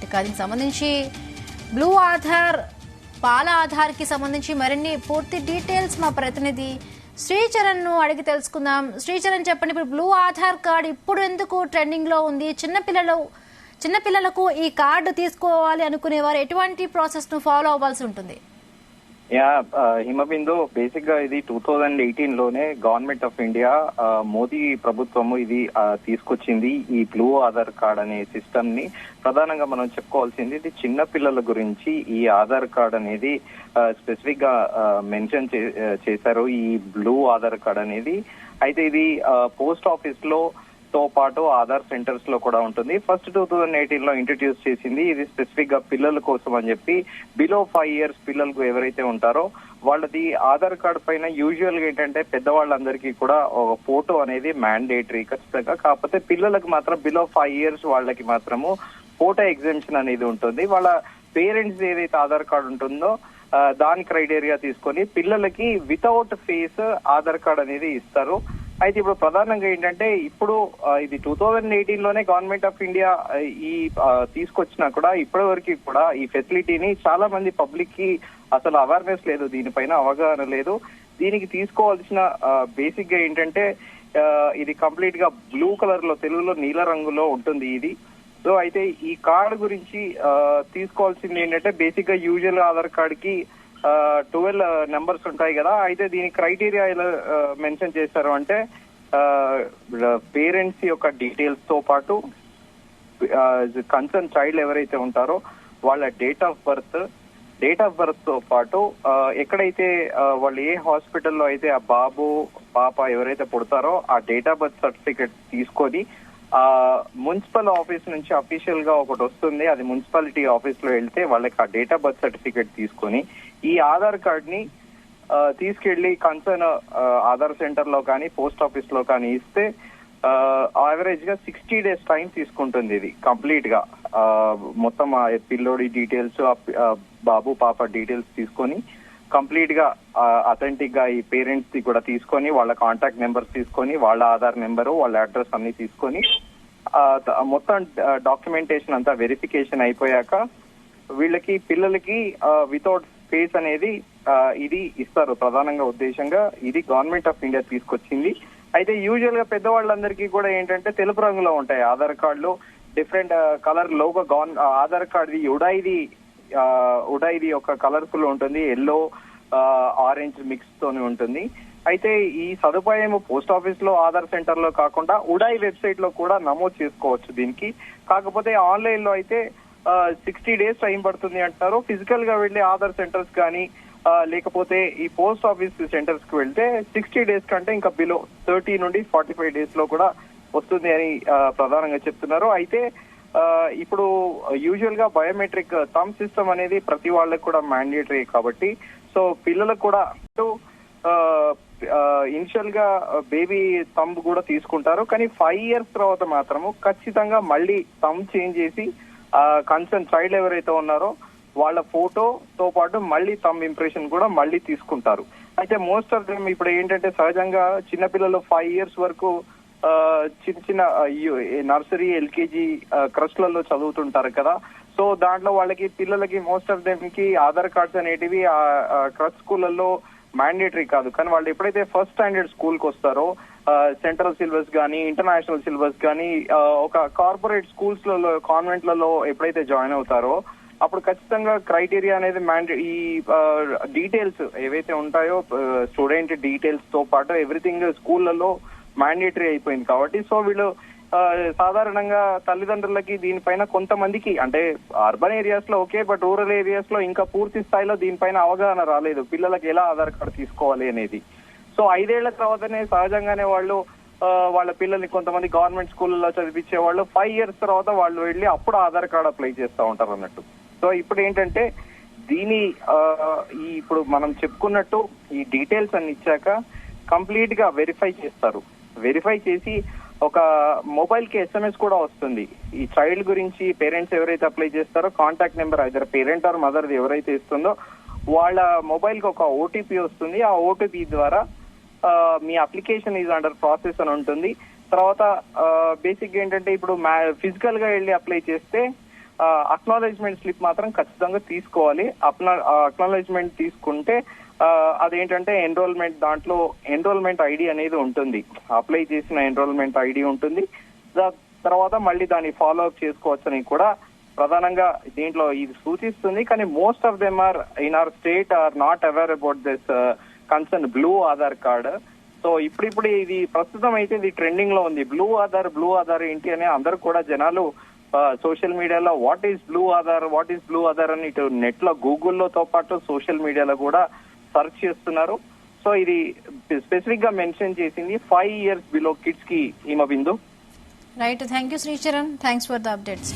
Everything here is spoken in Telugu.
దీనికి సంబంధించి బ్లూ ఆధార్ పాల ఆధార్ కి సంబంధించి మరిన్ని పూర్తి డీటెయిల్స్ మా ప్రతినిధి శ్రీచరణ్ ను అడిగి తెలుసుకుందాం. శ్రీచరణ్ చెప్పండి, ఇప్పుడు బ్లూ ఆధార్ కార్డు ఇప్పుడు ఎందుకు ట్రెండింగ్ లో ఉంది? చిన్నపిల్లలకు ఈ కార్డు తీసుకోవాలి అనుకునేవారు ఎటువంటి ప్రాసెస్ ను ఫాలో అవ్వాల్సి ఉంటుంది? హిమబిందు, బేసిక్ గా ఇది 2018 లోనే గవర్నమెంట్ ఆఫ్ ఇండియా మోదీ ప్రభుత్వము ఇది తీసుకొచ్చింది. ఈ బ్లూ ఆధార్ కార్డ్ అనే సిస్టమ్ ని ప్రధానంగా మనం చెప్పుకోవాల్సింది ఇది చిన్న పిల్లల గురించి ఈ ఆధార్ కార్డ్ అనేది స్పెసిఫిక్ గా మెన్షన్ చేశారు. ఈ బ్లూ ఆధార్ కార్డ్ అనేది అయితే ఇది పోస్ట్ ఆఫీస్ లో తో పాటు ఆధార్ సెంటర్స్ లో కూడా ఉంటుంది. ఫస్ట్ 2018 లో ఇంట్రడ్యూస్ చేసింది. ఇది స్పెసిఫిక్ గా పిల్లల కోసం అని చెప్పి బిలో 5 years పిల్లలకు ఎవరైతే ఉంటారో వాళ్ళది ఆధార్ కార్డ్ పైన యూజువల్ గా ఏంటంటే పెద్దవాళ్ళందరికీ కూడా ఒక ఫోటో అనేది మ్యాండేటరీ ఖచ్చితంగా. కాకపోతే పిల్లలకు మాత్రం బిలో 5 years వాళ్ళకి మాత్రము ఫోటో ఎగ్జామ్షన్ అనేది ఉంటుంది. వాళ్ళ పేరెంట్స్ ఏదైతే ఆధార్ కార్డు ఉంటుందో దాని క్రైటీరియా తీసుకొని పిల్లలకి వితౌట్ ఫేస్ ఆధార్ కార్డ్ అనేది ఇస్తారు. అయితే ఇప్పుడు ప్రధానంగా ఏంటంటే ఇప్పుడు ఇది 2018 లోనే గవర్నమెంట్ ఆఫ్ ఇండియా ఈ తీసుకొచ్చినా కూడా ఇప్పటి వరకు కూడా ఈ ఫెసిలిటీని చాలా మంది పబ్లిక్ కి అసలు అవేర్నెస్ లేదు, దీనిపైన అవగాహన లేదు. దీనికి తీసుకోవాల్సిన బేసిక్ గా ఏంటంటే ఇది కంప్లీట్ గా బ్లూ కలర్ లో, తెలుగులో నీల రంగులో ఉంటుంది ఇది. సో అయితే ఈ కార్డు గురించి తీసుకోవాల్సింది ఏంటంటే బేసిక్ గా యూజువల్ ఆధార్ కార్డ్ కి 12 నెంబర్స్ ఉంటాయి కదా. అయితే దీని క్రైటీరియా ఎలా మెన్షన్ చేశారు అంటే పేరెంట్స్ యొక్క డీటెయిల్స్ తో పాటు కన్సర్న్ చైల్డ్ ఎవరైతే ఉంటారో వాళ్ళ డేట్ ఆఫ్ బర్త్ తో పాటు ఎక్కడైతే వాళ్ళు ఏ హాస్పిటల్లో అయితే ఆ బాబు పాప ఎవరైతే పుడతారో ఆ డేట్ ఆఫ్ బర్త్ సర్టిఫికెట్ తీసుకొని మున్సిపల్ ఆఫీస్ నుంచి అఫీషియల్ గా ఒకటి వస్తుంది. అది మున్సిపాలిటీ ఆఫీస్ లో వెళ్తే వాళ్ళకి ఆ డేట్ ఆఫ్ బర్త్ సర్టిఫికెట్ తీసుకొని ఈ ఆధార్ కార్డ్ ని తీసుకెళ్లి కన్సర్న్ ఆధార్ సెంటర్ లో కానీ పోస్ట్ ఆఫీస్ లో కానీ ఇస్తే యావరేజ్ గా 60 days టైం తీసుకుంటుంది. ఇది కంప్లీట్ గా మొత్తం ఆ పిల్లోడి డీటెయిల్స్, బాబు పాప డీటెయిల్స్ తీసుకొని కంప్లీట్ గా అథెంటిక్ గా ఈ పేరెంట్స్ ది కూడా తీసుకొని వాళ్ళ కాంటాక్ట్ నెంబర్స్ తీసుకొని వాళ్ళ ఆధార్ నెంబరు వాళ్ళ అడ్రస్ అన్ని తీసుకొని మొత్తం డాక్యుమెంటేషన్ అంతా వెరిఫికేషన్ అయిపోయాక వీళ్ళకి పిల్లలకి వితౌట్ ఫేస్ అనేది ఇది ఇస్తారు. ప్రధానంగా ఉద్దేశంగా ఇది గవర్నమెంట్ ఆఫ్ ఇండియా తీసుకొచ్చింది. అయితే యూజువల్ గా పెద్దవాళ్ళందరికీ కూడా ఏంటంటే తెలుపు రంగులో ఉంటాయి ఆధార్ కార్డులు. Different colour logo Aadhaar card ఉడాయిది ఒక కలర్ఫుల్ ఉంటుంది, ఎల్లో ఆరెంజ్ మిక్స్ తోని ఉంటుంది. అయితే ఈ సదుపాయం పోస్ట్ ఆఫీస్ లో ఆధార్ సెంటర్ లో కాకుండా ఉడాయి వెబ్సైట్ లో కూడా నమోదు చేసుకోవచ్చు దీనికి. కాకపోతే ఆన్లైన్ లో అయితే 60 days టైం పడుతుంది అంటారు. ఫిజికల్ గా వెళ్లి ఆధార్ సెంటర్స్ కానీ లేకపోతే ఈ పోస్ట్ ఆఫీస్ సెంటర్స్ కి వెళ్తే 60 days కంటే ఇంకా బిలో 30 నుండి 45 days లో కూడా వస్తుంది అని ప్రధానంగా చెప్తున్నారు. అయితే ఇప్పుడు యూజువల్ గా బయోమెట్రిక్ థంబ్ సిస్టమ్ అనేది ప్రతి వాళ్ళకి కూడా మ్యాండేటరీ కాబట్టి సో పిల్లలకు కూడా ఇనిషియల్ గా బేబీ థంబ్ కూడా తీసుకుంటారు. కానీ 5 years తర్వాత మాత్రము ఖచ్చితంగా మళ్ళీ థంబ్ చేంజ్ చేసి కన్సర్న్ చైల్డ్ ఎవరైతే ఉన్నారో వాళ్ళ ఫోటోతో పాటు మళ్ళీ థంబ్ ఇంప్రెషన్ కూడా మళ్ళీ తీసుకుంటారు. అయితే మోస్ట్ ఆఫ్ దెమ్ ఇప్పుడు ఏంటంటే సహజంగా చిన్నపిల్లలు 5 years వరకు చిన్న నర్సరీ, ఎల్కేజీ క్రష్లలో చదువుతుంటారు కదా. సో దాంట్లో వాళ్ళకి పిల్లలకి మోస్ట్ ఆఫ్ దెమ్ కి ఆధార్ కార్డ్స్ అనేటివి క్రష్ స్కూళ్ళల్లో మ్యాండేటరీ కాదు. కానీ వాళ్ళు ఎప్పుడైతే ఫస్ట్ స్టాండర్డ్ స్కూల్ కి వస్తారో సెంట్రల్ సిలబస్ కానీ ఇంటర్నేషనల్ సిలబస్ కానీ ఒక కార్పొరేట్ స్కూల్స్ లలో కాన్వెంట్లలో ఎప్పుడైతే జాయిన్ అవుతారో అప్పుడు ఖచ్చితంగా క్రైటీరియా అనేది ఈ డీటెయిల్స్ ఏవైతే ఉంటాయో స్టూడెంట్ డీటెయిల్స్ తో పాటు ఎవ్రీథింగ్ స్కూళ్లలో మ్యాండేటరీ అయిపోయింది కాబట్టి సో వీళ్ళు సాధారణంగా తల్లిదండ్రులకి దీనిపైన కొంతమందికి అంటే అర్బన్ ఏరియాస్ లో ఓకే, బట్ రూరల్ ఏరియాస్ లో ఇంకా పూర్తి స్థాయిలో దీనిపైన అవగాహన రాలేదు పిల్లలకి ఎలా ఆధార్ కార్డు తీసుకోవాలి అనేది. సో 5 ఏళ్ల తర్వాతనే సహజంగానే వాళ్ళు వాళ్ళ పిల్లల్ని కొంతమంది గవర్నమెంట్ స్కూల్లో చదివించే వాళ్ళు 5 years తర్వాత వాళ్ళు వెళ్ళి అప్పుడు ఆధార్ కార్డు అప్లై చేస్తూ ఉంటారు అన్నట్టు. సో ఇప్పుడు ఏంటంటే దీని ఇప్పుడు మనం చెప్పుకున్నట్టు ఈ డీటెయిల్స్ అన్ని ఇచ్చాక కంప్లీట్ గా వెరిఫై చేస్తారు. వెరిఫై చేసి ఒక మొబైల్ కి SMS కూడా వస్తుంది. ఈ చైల్డ్ గురించి పేరెంట్స్ ఎవరైతే అప్లై చేస్తారో contact number either parent or మదర్ది ఎవరైతే ఇస్తుందో వాళ్ళ మొబైల్ కి ఒక OTP వస్తుంది. ఆ OTP ద్వారా మీ అప్లికేషన్ ఈజ్ అండర్ ప్రాసెస్ అని ఉంటుంది. తర్వాత బేసిక్ ఏంటంటే ఇప్పుడు ఫిజికల్ గా వెళ్ళి అప్లై చేస్తే అక్నాలెడ్జ్మెంట్ స్లిప్ మాత్రం ఖచ్చితంగా తీసుకోవాలి. అక్నాలెడ్జ్మెంట్ తీసుకుంటే అదేంటంటే ఎన్రోల్మెంట్ ఐడి అనేది ఉంటుంది. అప్లై చేసిన ఎన్రోల్మెంట్ ఐడి ఉంటుంది. తర్వాత మళ్ళీ దాన్ని ఫాలో అప్ చేసుకోవచ్చని కూడా ప్రధానంగా దీంట్లో ఇది సూచిస్తుంది. కానీ most of them are in our state are not aware about this concern blue Aadhaar card. So ఇప్పుడు ఇది ప్రస్తుతం అయితే ఇది ట్రెండింగ్ లో ఉంది. బ్లూ ఆధార్ ఏంటి అని అందరూ కూడా జనాలు సోషల్ మీడియాలో వాట్ ఈస్ బ్లూ ఆధార్ అని ఇటు నెట్ లో గూగుల్లోతో పాటు సోషల్ మీడియాలో కూడా సర్చ్ చేస్తున్నారు. సో ఇది స్పెసిఫిక్ గా మెన్షన్ చేసింది 5 years బిలో కిడ్స్ కి. ఈమ Bindu. Right, thank you Sricharan, thanks for the updates.